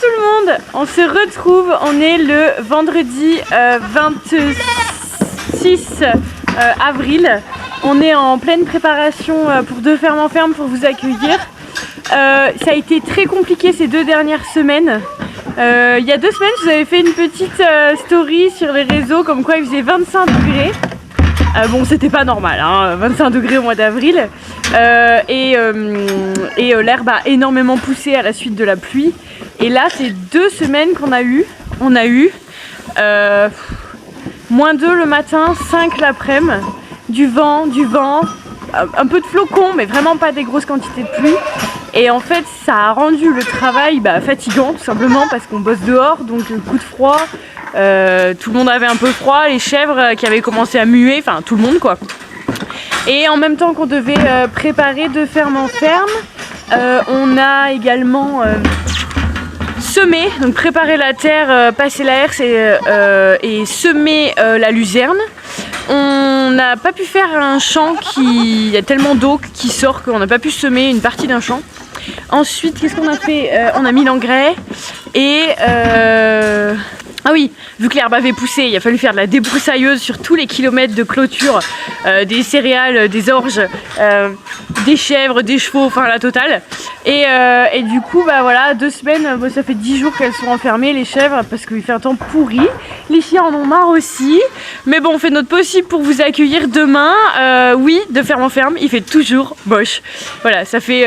tout le monde, on se retrouve, on est le vendredi 26 avril. On est en pleine préparation pour Deux Fermes en Ferme pour vous accueillir. Ça a été très compliqué ces 2 dernières semaines. Il y a 2 semaines, je vous avais fait une petite story sur les réseaux comme quoi il faisait 25 degrés. Bon, c'était pas normal, hein, 25 degrés au mois d'avril. L'herbe a énormément poussé à la suite de la pluie. Et là, c'est 2 semaines qu'on a eu. On a eu -2 le matin, 5 l'après-midi, du vent, un peu de flocons, mais vraiment pas des grosses quantités de pluie. Et en fait, ça a rendu le travail fatigant, tout simplement, parce qu'on bosse dehors, donc coup de froid. Tout le monde avait un peu froid, les chèvres qui avaient commencé à muer, enfin tout le monde quoi. Et en même temps qu'on devait préparer Deux Fermes en Ferme, on a également semé, donc préparer la terre, passer la herse et semer la luzerne. On n'a pas pu faire un champ il y a tellement d'eau qui sort qu'on n'a pas pu semer une partie d'un champ. Ensuite, qu'est-ce qu'on a fait? On a mis l'engrais et ah oui, vu que l'herbe avait poussé, il a fallu faire de la débroussailleuse sur tous les kilomètres de clôture, des céréales, des orges, des chèvres, des chevaux, enfin la totale. Et du coup, voilà, 2 semaines, ça fait 10 jours qu'elles sont enfermées, les chèvres, parce qu'il fait un temps pourri. Les chiens en ont marre aussi. Mais bon, on fait notre possible pour vous accueillir demain. Oui, de ferme en ferme, il fait toujours moche. Voilà, ça fait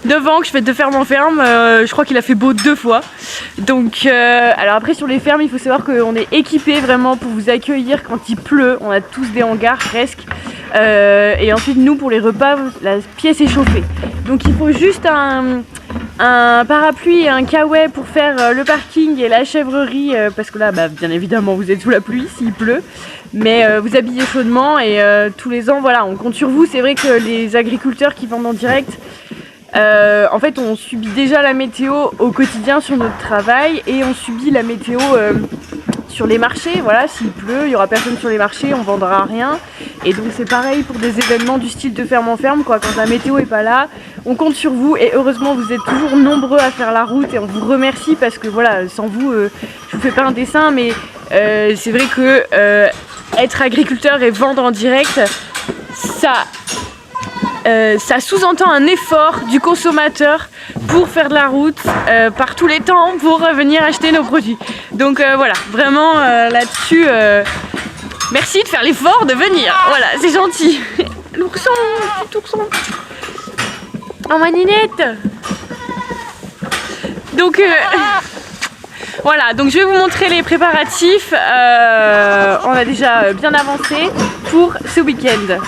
9 ans que je fais Deux Fermes en Ferme, je crois qu'il a fait beau 2 fois. Donc, alors après sur les fermes, il faut savoir qu'on est équipé vraiment pour vous accueillir quand il pleut. On a tous des hangars presque. Et ensuite nous pour les repas, la pièce est chauffée. Donc il faut juste un parapluie et un kawaii pour faire le parking et la chèvrerie. Parce que là, bien évidemment, vous êtes sous la pluie s'il pleut. Mais vous habillez chaudement et tous les ans, voilà, on compte sur vous. C'est vrai que les agriculteurs qui vendent en direct, en fait on subit déjà la météo au quotidien sur notre travail et on subit la météo sur les marchés. Voilà, s'il pleut, il y aura personne sur les marchés, on vendra rien. Et donc c'est pareil pour des événements du style de ferme en ferme quoi. Quand la météo est pas là, on compte sur vous et heureusement vous êtes toujours nombreux à faire la route et on vous remercie parce que voilà, sans vous, je vous fais pas un dessin mais c'est vrai que être agriculteur et vendre en direct, ça sous-entend un effort du consommateur pour faire de la route par tous les temps pour venir acheter nos produits. Donc voilà, vraiment là-dessus, merci de faire l'effort de venir. Voilà, c'est gentil. L'ourson, petit ourson. Oh ma ninette. Donc voilà, donc je vais vous montrer les préparatifs. On a déjà bien avancé pour ce week-end.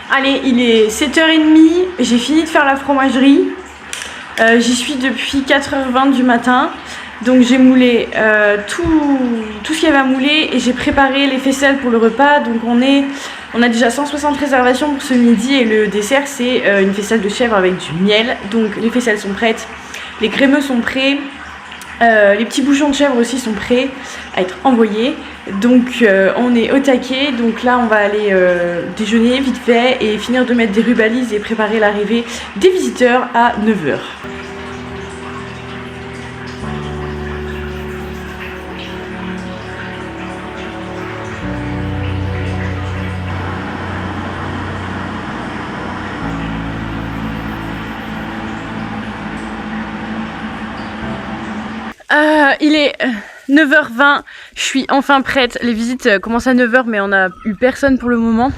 Allez, il est 7h30, j'ai fini de faire la fromagerie. J'y suis depuis 4h20 du matin. Donc j'ai moulé tout ce qu'il y avait à mouler et j'ai préparé les faisselles pour le repas. Donc on a déjà 160 réservations pour ce midi et le dessert c'est une faisselle de chèvre avec du miel. Donc les faisselles sont prêtes, les crémeux sont prêts. Les petits bouchons de chèvre aussi sont prêts à être envoyés. Donc on est au taquet. Donc là on va aller déjeuner vite fait et finir de mettre des rubalises et préparer l'arrivée des visiteurs à 9h. Il est 9h20, je suis enfin prête. Les visites commencent à 9h mais on a eu personne pour le moment.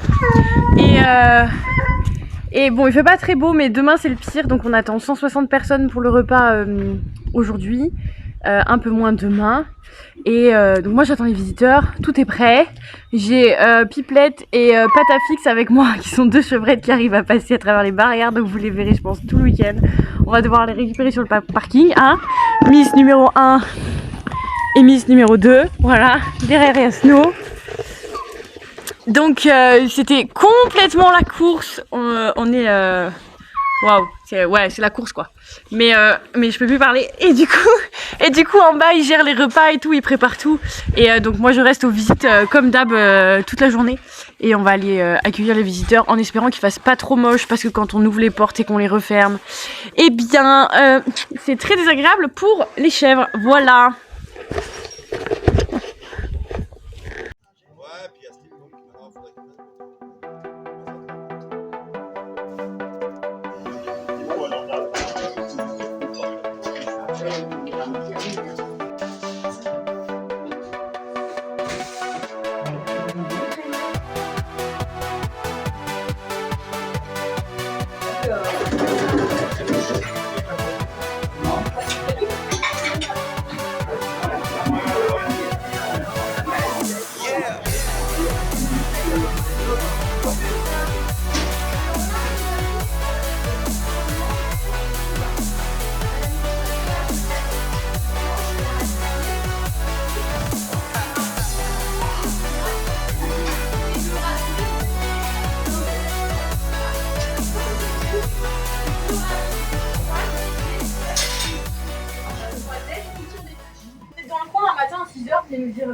Et bon, il fait pas très beau mais demain c'est le pire, donc on attend 160 personnes pour le repas aujourd'hui. Un peu moins demain. Et donc moi j'attends les visiteurs, tout est prêt. J'ai Pipelette et Patafix avec moi qui sont deux chevrettes qui arrivent à passer à travers les barrières, donc vous les verrez je pense tout le week-end. On va devoir les récupérer sur le parking, hein. Miss numéro 1 et Miss numéro 2, voilà, derrière il y a Snow. Donc c'était complètement la course, on est... Waouh, c'est la course quoi. Mais je peux plus parler. Et du coup en bas ils gèrent les repas et tout, ils préparent tout. Et donc moi je reste aux visites comme d'hab toute la journée. Et on va aller accueillir les visiteurs en espérant qu'il fasse pas trop moche, parce que quand on ouvre les portes et qu'on les referme, eh bien c'est très désagréable pour les chèvres. Voilà. Me dire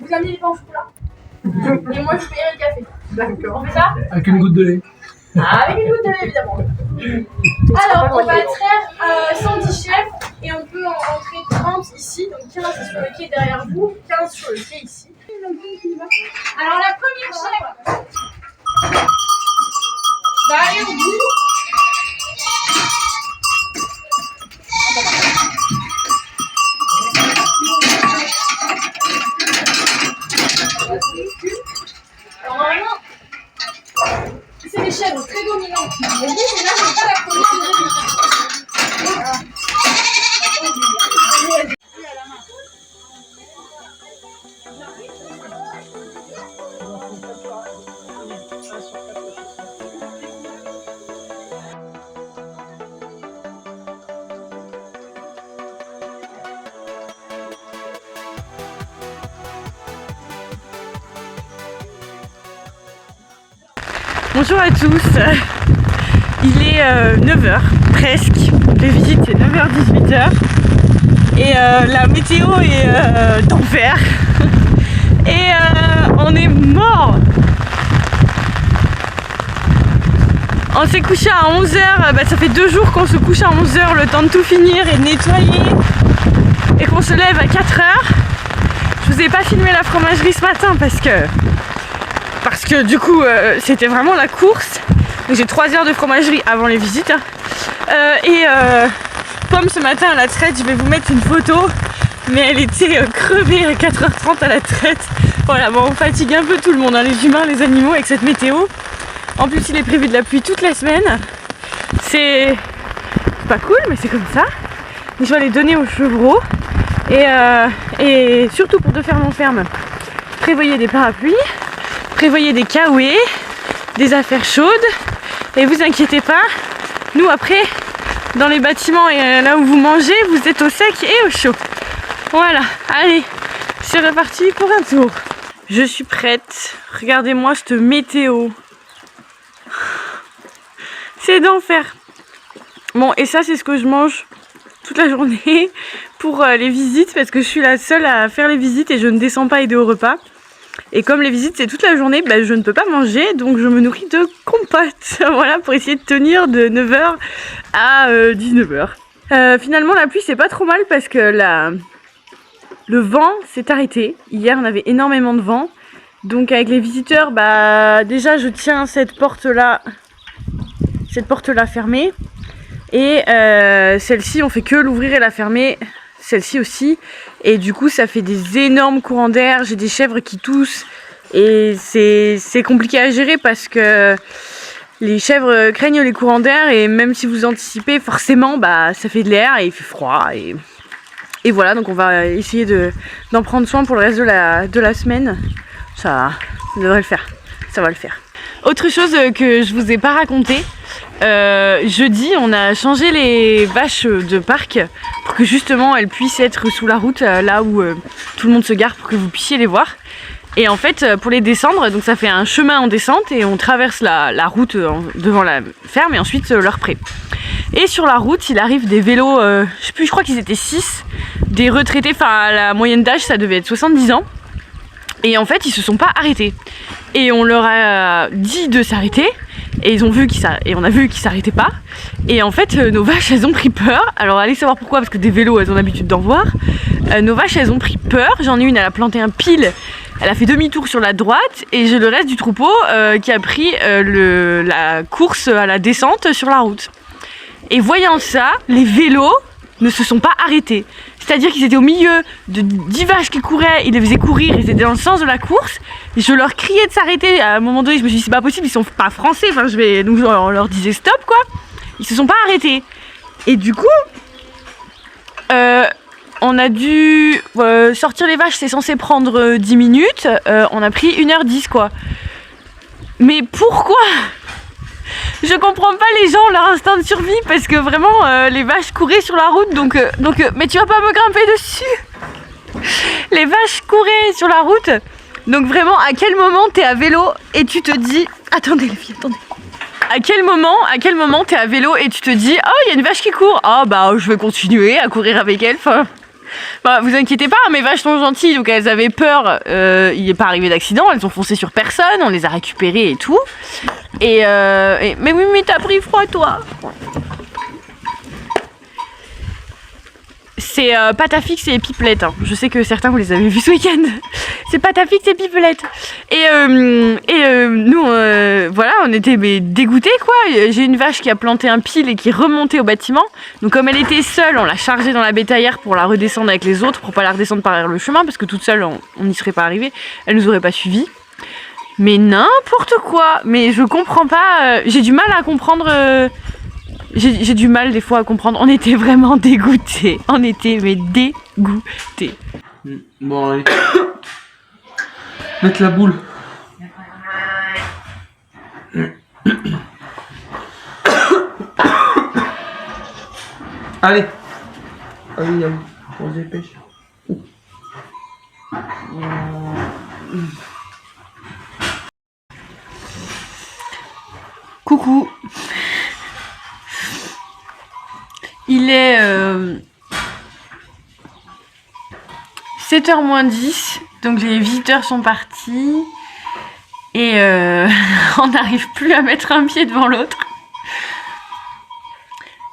vous amenez les pains au chocolat et moi je payerai le café. D'accord. On fait ça? Avec une goutte de lait. Ah, avec une goutte de lait évidemment. Alors on va extraire 110 chèvres et on peut en rentrer 30 ici, donc 15 sur le quai derrière vous, 15 sur le quai ici. Alors la première chèvre va aller au bout. Alors normalement, c'est des chèvres très dominantes. Et lui, c'est là, c'est pas la première de vie. Bonjour à tous, il est 9h presque, les visites c'est 9h 18h et la météo est d'enfer et on est mort. On s'est couché à 11h, ça fait 2 jours qu'on se couche à 11h, le temps de tout finir et de nettoyer, et qu'on se lève à 4h. Je vous ai pas filmé la fromagerie ce matin parce que du coup c'était vraiment la course. J'ai 3 heures de fromagerie avant les visites. Pomme ce matin à la traite, je vais vous mettre une photo, mais elle était crevée à 4h30 à la traite. Voilà, bon, on fatigue un peu tout le monde, hein, les humains, les animaux avec cette météo. En plus il est prévu de la pluie toute la semaine. C'est pas cool mais c'est comme ça. Je vais les donner aux chevreaux et surtout pour de ferme en ferme, prévoyez des parapluies, prévoyez des caouets, des affaires chaudes, et vous inquiétez pas, nous après, dans les bâtiments et là où vous mangez, vous êtes au sec et au chaud. Voilà, allez, c'est reparti pour un tour. Je suis prête, regardez-moi cette météo. C'est d'enfer. Bon, et ça c'est ce que je mange toute la journée pour les visites, parce que je suis la seule à faire les visites et je ne descends pas aider au repas. Et comme les visites c'est toute la journée, je ne peux pas manger, donc je me nourris de compote. Voilà, pour essayer de tenir de 9h à 19h. Finalement la pluie c'est pas trop mal parce que le vent s'est arrêté. Hier on avait énormément de vent. Donc avec les visiteurs, déjà je tiens cette porte là fermée. Et celle-ci on fait que l'ouvrir et la fermer celle-ci aussi. Et du coup ça fait des énormes courants d'air, j'ai des chèvres qui toussent. Et c'est compliqué à gérer parce que les chèvres craignent les courants d'air. Et même si vous anticipez, forcément bah, ça fait de l'air et il fait froid. Et voilà, donc on va essayer d'en prendre soin pour le reste de la semaine. Ça devrait le faire, ça va le faire. Autre chose que je vous ai pas raconté, jeudi on a changé les vaches de parc pour que justement elles puissent être sous la route, là où tout le monde se gare, pour que vous puissiez les voir. Et en fait pour les descendre, donc ça fait un chemin en descente et on traverse la route devant la ferme et ensuite leur pré. Et sur la route il arrive des vélos, je sais plus, je crois qu'ils étaient 6, des retraités, enfin la moyenne d'âge ça devait être 70 ans. Et en fait ils se sont pas arrêtés. Et on leur a dit de s'arrêter. Et ils ont vu on a vu qu'ils s'arrêtaient pas. Et en fait nos vaches elles ont pris peur. Alors allez savoir pourquoi, parce que des vélos elles ont l'habitude d'en voir. Nos vaches elles ont pris peur. J'en ai une, elle a planté un pile. Elle a fait demi-tour sur la droite. Et j'ai le reste du troupeau qui a pris la course à la descente sur la route. Et voyant ça, les vélos ne se sont pas arrêtés. C'est-à-dire qu'ils étaient au milieu de 10 vaches qui couraient, ils les faisaient courir, ils étaient dans le sens de la course. Et je leur criais de s'arrêter. À un moment donné, je me suis dit c'est pas possible, ils sont pas français. Enfin, donc on leur disait stop quoi. Ils se sont pas arrêtés. Et du coup, on a dû sortir les vaches. C'est censé prendre 10 minutes. On a pris 1h10 quoi. Mais pourquoi ? Je comprends pas les gens, leur instinct de survie, parce que vraiment les vaches couraient sur la route, donc mais tu vas pas me grimper dessus. Les vaches couraient sur la route, donc vraiment à quel moment t'es à vélo et tu te dis, attendez les filles, attendez. À quel moment t'es à vélo et tu te dis, oh il y a une vache qui court, ah bah je vais continuer à courir avec elle, enfin. Bah, vous inquiétez pas, mes vaches sont gentilles, donc elles avaient peur, il n'est pas arrivé d'accident, elles ont foncé sur personne, on les a récupérées et tout. Mais oui, mais t'as pris froid toi. C'est Patafix et Pipelette, hein. Je sais que certains vous les avez vus ce week-end. C'est Patafix et Pipelette. Et nous, voilà, on était dégoûtés quoi. J'ai une vache qui a planté un pile et qui est remontée au bâtiment. Donc comme elle était seule, on l'a chargée dans la bétaillère pour la redescendre avec les autres, pour pas la redescendre par le chemin, parce que toute seule, on n'y serait pas arrivé. Elle nous aurait pas suivis. Mais n'importe quoi. Mais je comprends pas. J'ai du mal à comprendre. J'ai du mal des fois à comprendre. On était vraiment dégoûtés. On était mais dégoûtés. Bon allez. Mettre la boule. Allez. Allez, allez. On se dépêche. Coucou. Il est 7h moins 10, donc les visiteurs sont partis et on n'arrive plus à mettre un pied devant l'autre.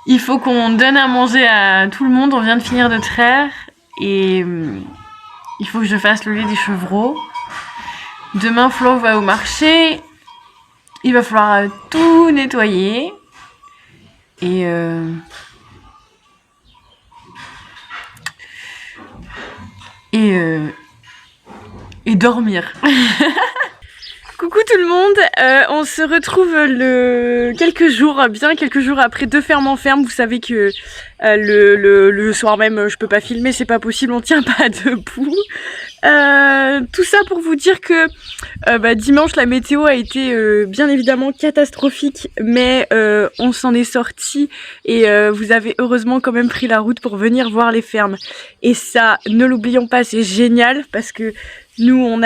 Il faut qu'on donne à manger à tout le monde, on vient de finir de traire et il faut que je fasse le lait des chevreaux. Demain Flo va au marché, il va falloir tout nettoyer et dormir. Coucou tout le monde, on se retrouve quelques jours après deux fermes en ferme. Vous savez que le soir même je peux pas filmer, c'est pas possible, on tient pas debout. Tout ça pour vous dire que dimanche la météo a été bien évidemment catastrophique, mais on s'en est sorti et vous avez heureusement quand même pris la route pour venir voir les fermes. Et ça, ne l'oublions pas, c'est génial parce que nous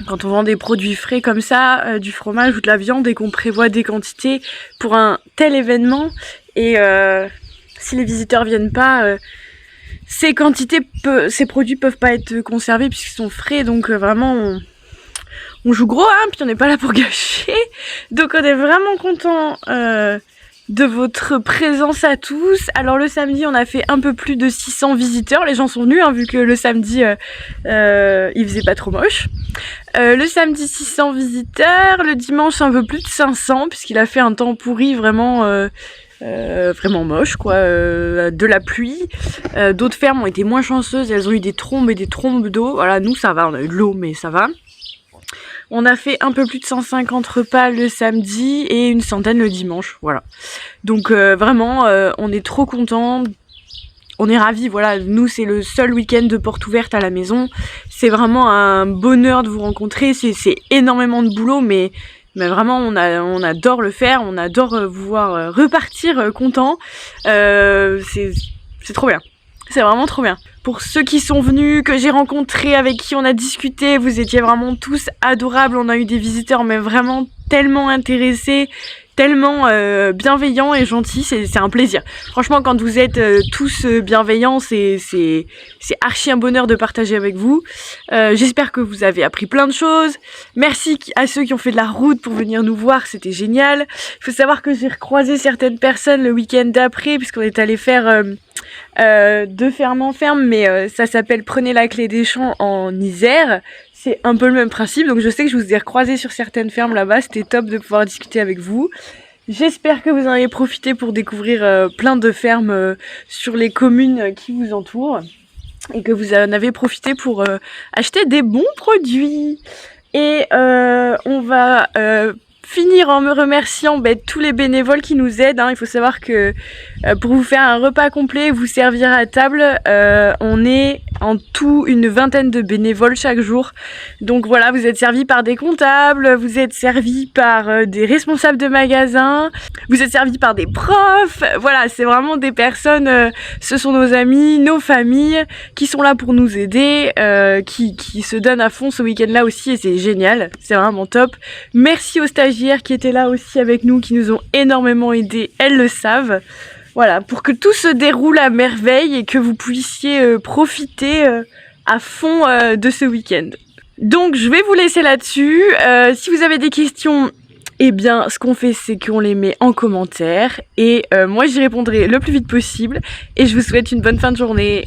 quand on vend des produits frais comme ça, du fromage ou de la viande et qu'on prévoit des quantités pour un tel événement et si les visiteurs viennent pas, ces produits peuvent pas être conservés puisqu'ils sont frais, donc vraiment on joue gros hein, puis on n'est pas là pour gâcher. Donc on est vraiment content de votre présence à tous. Alors le samedi on a fait un peu plus de 600 visiteurs, les gens sont venus hein, vu que le samedi il faisait pas trop moche. Le samedi 600 visiteurs, le dimanche un peu plus de 500 puisqu'il a fait un temps pourri vraiment vraiment moche quoi, de la pluie. D'autres fermes ont été moins chanceuses, elles ont eu des trombes et des trombes d'eau. Voilà, nous ça va, on a eu de l'eau mais ça va. On a fait un peu plus de 150 repas le samedi et une centaine le dimanche, voilà. Donc vraiment, on est trop contents. On est ravis, voilà, nous c'est le seul week-end de porte ouverte à la maison. C'est vraiment un bonheur de vous rencontrer, c'est énormément de boulot, mais vraiment on adore le faire, on adore vous voir repartir content. C'est trop bien, c'est vraiment trop bien. Pour ceux qui sont venus, que j'ai rencontrés, avec qui on a discuté, vous étiez vraiment tous adorables. On a eu des visiteurs mais vraiment tellement intéressés, tellement bienveillants et gentils, c'est un plaisir. Franchement, quand vous êtes tous bienveillants, c'est archi un bonheur de partager avec vous. J'espère que vous avez appris plein de choses. Merci à ceux qui ont fait de la route pour venir nous voir, c'était génial. Il faut savoir que j'ai recroisé certaines personnes le week-end d'après, puisqu'on est allé faire de ferme en ferme, mais ça s'appelle Prenez la clé des champs en Isère. C'est un peu le même principe, donc je sais que je vous ai recroisé sur certaines fermes là-bas, c'était top de pouvoir discuter avec vous. J'espère que vous en avez profité pour découvrir plein de fermes sur les communes qui vous entourent et que vous en avez profité pour acheter des bons produits. Et on va finir en me remerciant tous les bénévoles qui nous aident. Il faut savoir que pour vous faire un repas complet, vous servir à table, on est en tout une vingtaine de bénévoles chaque jour. Donc voilà, vous êtes servis par des comptables, vous êtes servis par des responsables de magasins, vous êtes servis par des profs. Voilà, c'est vraiment des personnes, ce sont nos amis, nos familles qui sont là pour nous aider, qui se donnent à fond ce week-end-là aussi et c'est génial, c'est vraiment top. Merci aux stagiaires qui étaient là aussi avec nous, qui nous ont énormément aidés, elles le savent. Voilà, pour que tout se déroule à merveille et que vous puissiez profiter à fond de ce week-end. Donc je vais vous laisser là-dessus. Si vous avez des questions, eh bien ce qu'on fait c'est qu'on les met en commentaire et moi j'y répondrai le plus vite possible et je vous souhaite une bonne fin de journée.